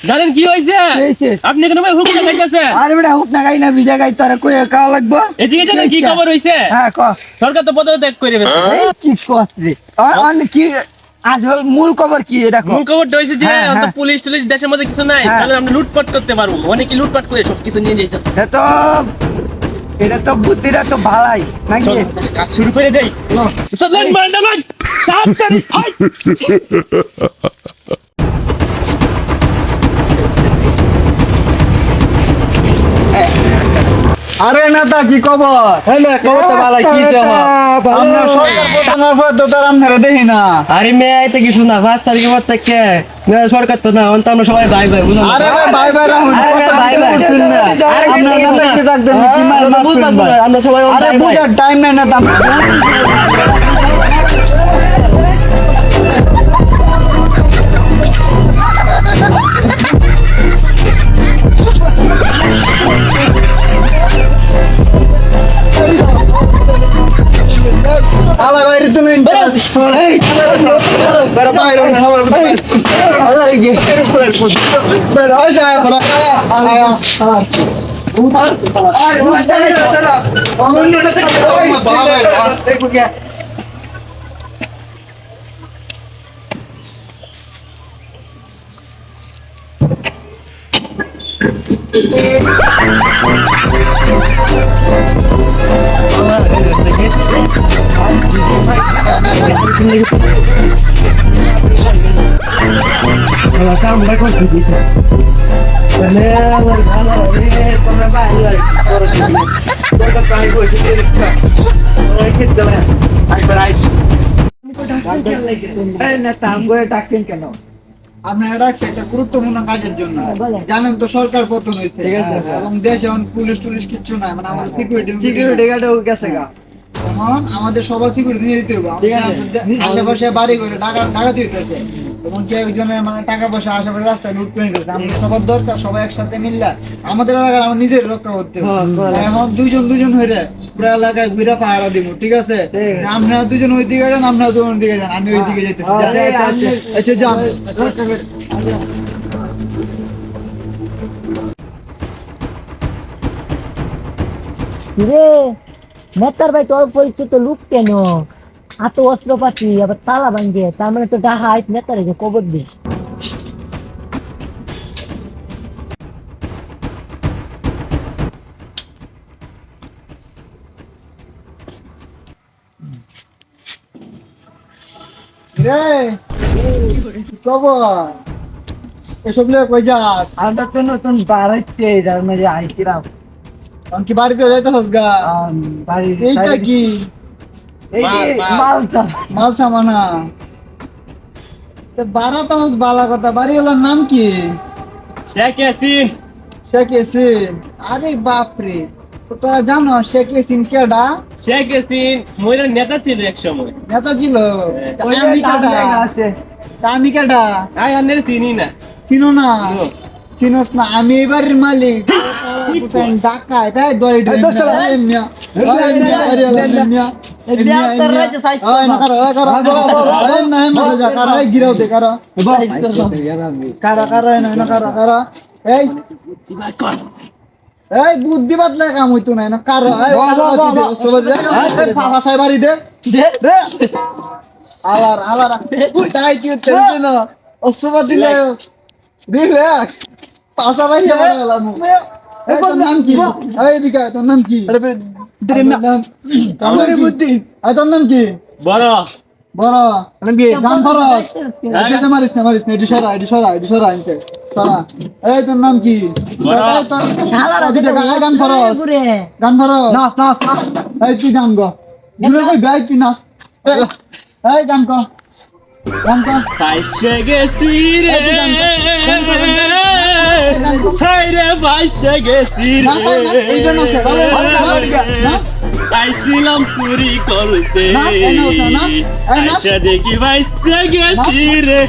জানেন কি হয়েছে? আপনি কেন ভাই হুক না খাইতেছে? আরে বেটা হুক না খাই না বিজা গাই তোরা কই খাওয়া লাগবো। এদিকে জানেন কি খবর হয়েছে? হ্যাঁ ক সরকার তো পদত্যাগ করে দিয়েছে। এই কি কস রে অন কি আসল মূল খবর কি এটা কো। মূল খবরটা হয়েছে যে হ্যাঁ, অন্ত হ্যাঁ। পুলিশ টুলিশ দেশের মধ্যে কিছু নাই, হ্যাঁ। তাহলে আমরা লুটপাট করতে পারবো। অনেকে লুটপাট করে সবকিছু নিয়ে যাইতেছে। এটা তো বুদ্ধিটা তো ভালাই নাকি কাজ শুরু করে দেই। চলেন ম্যাডাম, তাড়াতাড়ি আয়। আরে নেতা কি খবর? খবর তো ভালো কি আমরা সরকার প্রধানের পর তো তার আপনারা দেখি না। আরে মেয়ে আইতে কিছু না, 5 তারিখের পর থেকে সরকার তো না, অন্ত আমরা সবাই ভাই ভাই বুঝলাম। আরে ভাই ভাই রাহুল ভাই ভাই আমরা সবাই আরে বুঝার টাইম নাই নেতা। আলা ভাই তুমি বেড়া বাইরে খবর আরে কি বেড়া যায় বড় কেন আপনারা রাখছে একটা গুরুত্বপূর্ণ কাজের জন্য। জানেন তো সরকার পতন হয়েছে এবং দেশে পুলিশ টুলিশ কিচ্ছু নাই, মানে আমাদের সিকিউরিটি গার্ডও গেছে গা এখন আমাদের সবার সিকিউরিটি নিয়ে দিতে হবে। আশেপাশে বাড়ি করে ডাকাতি হইতেছে, তখন কেউ একজনের মানে টাকা পয়সা আশেপাশে রাস্তায় লুট করে নিতেছে। আমাদের সবার দরকার সবাই একসাথে মিললে আমাদের এলাকার আমার নিজের রক্ষা করতে হবে। এখন দুজন হয়ে পুরো এলাকায় ঘুরে পাহারা দিব, ঠিক আছে? আপনারা দুজন ওই দিকে যান, আপনারা দুজন ওই দিকে যান, আমি ওই দিকে যেতে আচ্ছা যান। রে নেতার ভাই তোর পরিচিত লোক কেন এত অস্ত্রপাতি আবার তালা ভাঙ্গে, তার মানে তো ডাহাই নেতারে যে কবর দি। খবর এসব নিয়ে কই যাস? আমরা তো নতুন বার হচ্ছে যার মাঝে আইছিলাম কি বাড়িতে যাইতেছস গা? বাড়ি এইটা কি মালটা মাল সামানা? বারা তো বালা কথা। বাড়িওয়ালার নাম কি? শেখ ইয়াসিন। শেখ ইয়াসিন? আরে বাপরে, তোরা জানো শেখ ইয়াসিন কেডা? শেখ ইয়াসিন মইরা নেতা ছিল এক সময়। নেতা ছিল? ওই আমি কেডা? আছে আমি কেডা? আই আনের চিনি না। চিনো না? চিনোস না? আমি এবারের মালিক। ডাকায় তাই দই এই বুদ্ধি বাতলে কাম হইতো না না কারো বাড়ি দে আলার আলার তাই কি হচ্ছে না অসুবিধা দিলে রিল্যাক্স পাশা বাইরে গেলাম। তোর নাম কি? এই দিকে তোর নাম কি? বুদ্ধি। তোর নাম কি? বড় বড় নাম কি? গান খরচ। মারিস না এটি সরা আনতে সরা। এই তোর নাম কি? গান খরচ। নাচ এই তুই গান গো গাই তুই নাচ। এই গান ক পাইছে গেছি রে, হায়রে পাইছে গেছি রে, আইছিলাম চুরি করতে, আচ্ছা দেখি পাইছে গেছি রে।